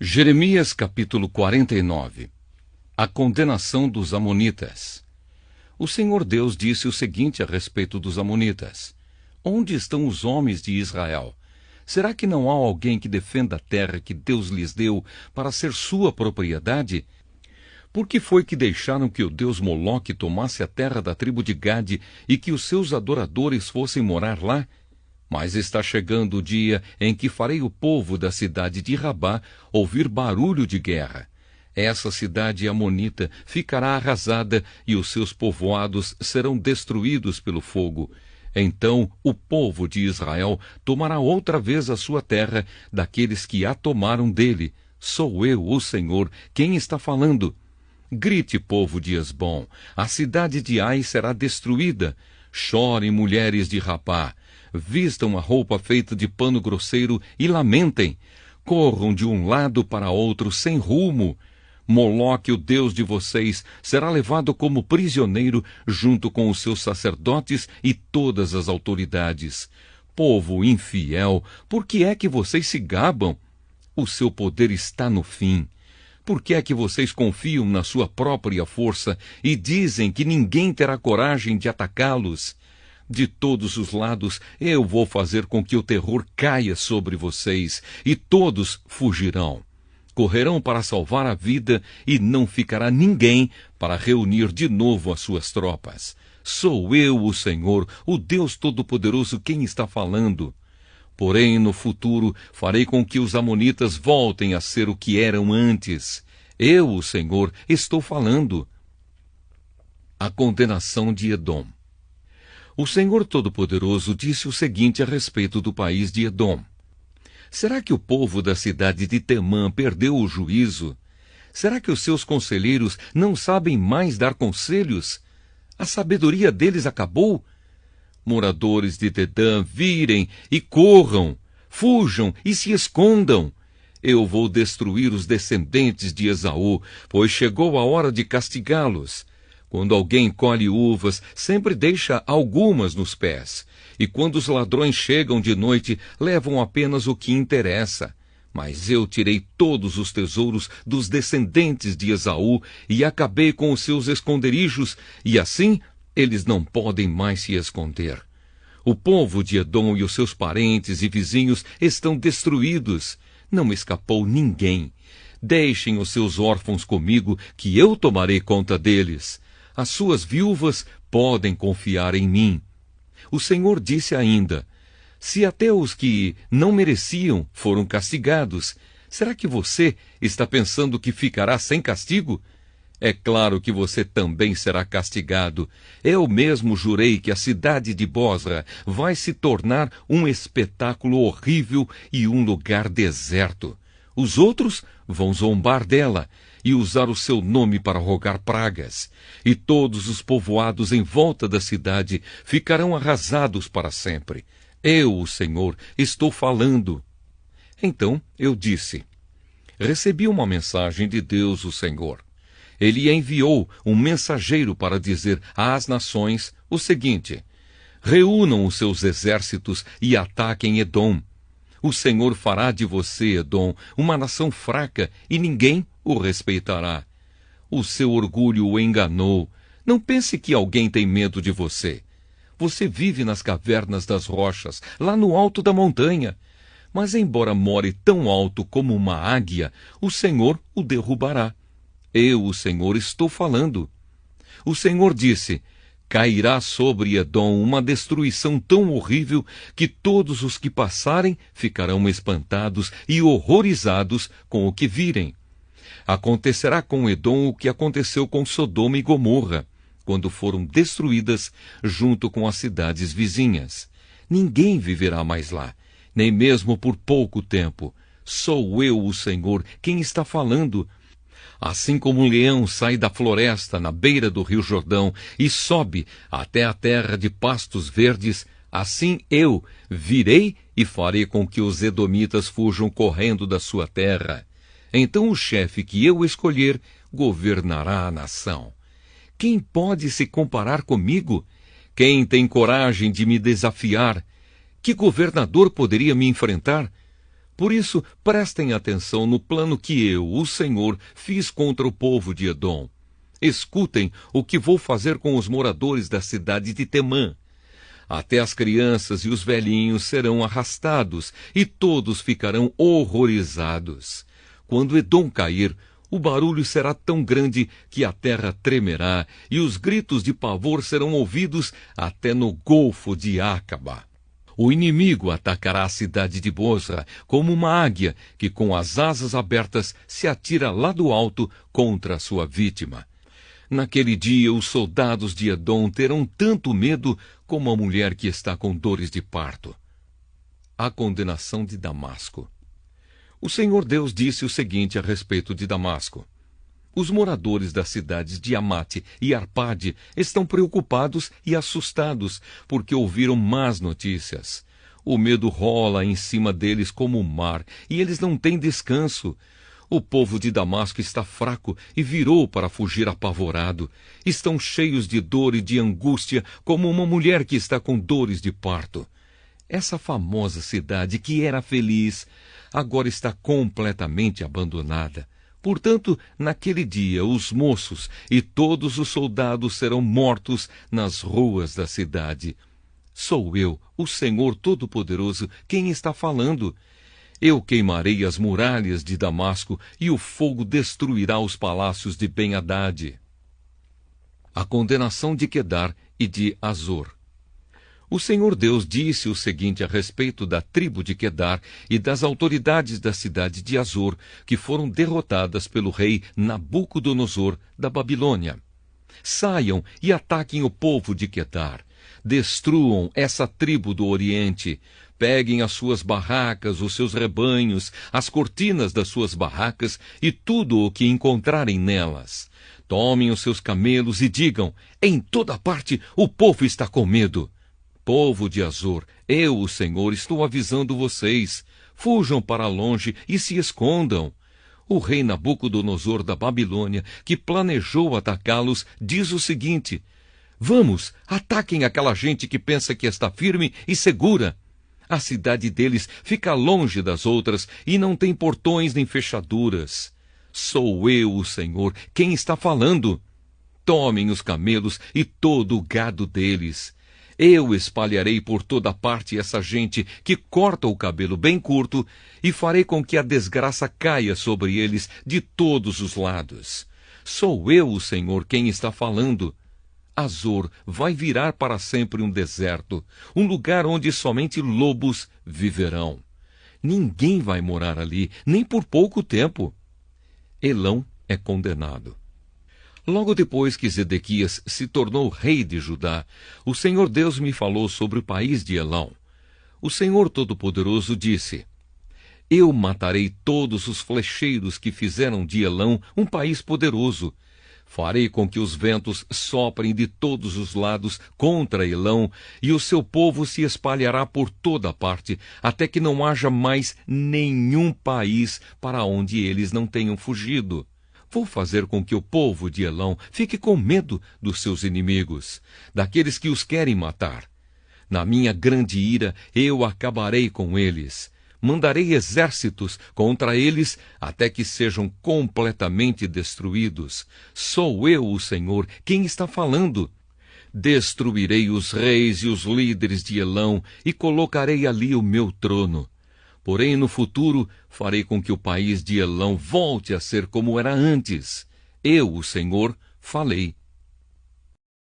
Jeremias capítulo 49. A condenação dos Amonitas. O Senhor Deus disse o seguinte a respeito dos Amonitas: Onde estão os homens de Israel? Será que não há alguém que defenda a terra que Deus lhes deu para ser sua propriedade? Por que foi que deixaram que o deus Moloque tomasse a terra da tribo de Gade e que os seus adoradores fossem morar lá? Mas está chegando o dia em que farei o povo da cidade de Rabá ouvir barulho de guerra. Essa cidade amonita ficará arrasada e os seus povoados serão destruídos pelo fogo. Então o povo de Israel tomará outra vez a sua terra daqueles que a tomaram dele. Sou eu, o Senhor, quem está falando. Grite, povo de Esbom, a cidade de Ai será destruída. Chorem, mulheres de Rabá. Vistam a roupa feita de pano grosseiro e lamentem. Corram de um lado para outro sem rumo. Moloque, o deus de vocês, será levado como prisioneiro junto com os seus sacerdotes e todas as autoridades. Povo infiel, por que é que vocês se gabam? O seu poder está no fim. Por que é que vocês confiam na sua própria força e dizem que ninguém terá coragem de atacá-los? De todos os lados eu vou fazer com que o terror caia sobre vocês, e todos fugirão. Correrão para salvar a vida, e não ficará ninguém para reunir de novo as suas tropas. Sou eu, o Senhor, o Deus Todo-Poderoso, quem está falando. Porém, no futuro, farei com que os amonitas voltem a ser o que eram antes. Eu, o Senhor, estou falando. A condenação de Edom. O Senhor Todo-Poderoso disse o seguinte a respeito do país de Edom: Será que o povo da cidade de Temã perdeu o juízo? Será que os seus conselheiros não sabem mais dar conselhos? A sabedoria deles acabou? Moradores de Dedã, virem e corram, fujam e se escondam. Eu vou destruir os descendentes de Esaú, pois chegou a hora de castigá-los. Quando alguém colhe uvas, sempre deixa algumas nos pés. E quando os ladrões chegam de noite, levam apenas o que interessa. Mas eu tirei todos os tesouros dos descendentes de Esaú e acabei com os seus esconderijos, e assim eles não podem mais se esconder. O povo de Edom e os seus parentes e vizinhos estão destruídos. Não escapou ninguém. Deixem os seus órfãos comigo, que eu tomarei conta deles. As suas viúvas podem confiar em mim. O Senhor disse ainda: Se até os que não mereciam foram castigados, será que você está pensando que ficará sem castigo? É claro que você também será castigado. Eu mesmo jurei que a cidade de Bosra vai se tornar um espetáculo horrível e um lugar deserto. Os outros vão zombar dela e usar o seu nome para rogar pragas. E todos os povoados em volta da cidade ficarão arrasados para sempre. Eu, o Senhor, estou falando. Então eu disse: Recebi uma mensagem de Deus, o Senhor. Ele enviou um mensageiro para dizer às nações o seguinte: Reúnam os seus exércitos e ataquem Edom. O Senhor fará de você, Edom, uma nação fraca, e ninguém o respeitará. O seu orgulho o enganou. Não pense que alguém tem medo de você. Você vive nas cavernas das rochas, lá no alto da montanha. Mas embora more tão alto como uma águia, o Senhor o derrubará. Eu, o Senhor, estou falando. O Senhor disse: Cairá sobre Edom uma destruição tão horrível que todos os que passarem ficarão espantados e horrorizados com o que virem. Acontecerá com Edom o que aconteceu com Sodoma e Gomorra, quando foram destruídas junto com as cidades vizinhas. Ninguém viverá mais lá, nem mesmo por pouco tempo. Sou eu, o Senhor, quem está falando. Assim como um leão sai da floresta na beira do rio Jordão e sobe até a terra de pastos verdes, assim eu virei e farei com que os edomitas fujam correndo da sua terra. Então o chefe que eu escolher governará a nação. Quem pode se comparar comigo? Quem tem coragem de me desafiar? Que governador poderia me enfrentar? Por isso, prestem atenção no plano que eu, o Senhor, fiz contra o povo de Edom. Escutem o que vou fazer com os moradores da cidade de Temã. Até as crianças e os velhinhos serão arrastados, e todos ficarão horrorizados. Quando Edom cair, o barulho será tão grande que a terra tremerá, e os gritos de pavor serão ouvidos até no Golfo de Acaba. O inimigo atacará a cidade de Bosra como uma águia que, com as asas abertas, se atira lá do alto contra a sua vítima. Naquele dia, os soldados de Edom terão tanto medo como a mulher que está com dores de parto. A condenação de Damasco. O Senhor Deus disse o seguinte a respeito de Damasco: os moradores das cidades de Amate e Arpade estão preocupados e assustados porque ouviram más notícias. O medo rola em cima deles como o mar, e eles não têm descanso. O povo de Damasco está fraco e virou para fugir apavorado. Estão cheios de dor e de angústia, como uma mulher que está com dores de parto. Essa famosa cidade, que era feliz, agora está completamente abandonada. Portanto, naquele dia, os moços e todos os soldados serão mortos nas ruas da cidade. Sou eu, o Senhor Todo-Poderoso, quem está falando. Eu queimarei as muralhas de Damasco, e o fogo destruirá os palácios de Ben-Hadad. A condenação de Quedar e de Azor. O Senhor Deus disse o seguinte a respeito da tribo de Quedar e das autoridades da cidade de Azor, que foram derrotadas pelo rei Nabucodonosor da Babilônia. Saiam e ataquem o povo de Quedar. Destruam essa tribo do Oriente. Peguem as suas barracas, os seus rebanhos, as cortinas das suas barracas e tudo o que encontrarem nelas. Tomem os seus camelos e digam: em toda parte o povo está com medo. Povo de Azor, eu, o Senhor, estou avisando vocês. Fujam para longe e se escondam. O rei Nabucodonosor da Babilônia, que planejou atacá-los, diz o seguinte: vamos, ataquem aquela gente que pensa que está firme e segura. A cidade deles fica longe das outras e não tem portões nem fechaduras. Sou eu, o Senhor, quem está falando. Tomem os camelos e todo o gado deles. Eu espalharei por toda parte essa gente que corta o cabelo bem curto e farei com que a desgraça caia sobre eles de todos os lados. Sou eu, o Senhor, quem está falando. Azor vai virar para sempre um deserto, um lugar onde somente lobos viverão. Ninguém vai morar ali, nem por pouco tempo. Elão é condenado. Logo depois que Zedequias se tornou rei de Judá, o Senhor Deus me falou sobre o país de Elão. O Senhor Todo-Poderoso disse: eu matarei todos os flecheiros que fizeram de Elão um país poderoso. Farei com que os ventos soprem de todos os lados contra Elão, e o seu povo se espalhará por toda parte, até que não haja mais nenhum país para onde eles não tenham fugido. Vou fazer com que o povo de Elão fique com medo dos seus inimigos, daqueles que os querem matar. Na minha grande ira, eu acabarei com eles. Mandarei exércitos contra eles até que sejam completamente destruídos. Sou eu, o Senhor, quem está falando. Destruirei os reis e os líderes de Elão e colocarei ali o meu trono. Porém, no futuro, farei com que o país de Elão volte a ser como era antes. Eu, o Senhor, falei.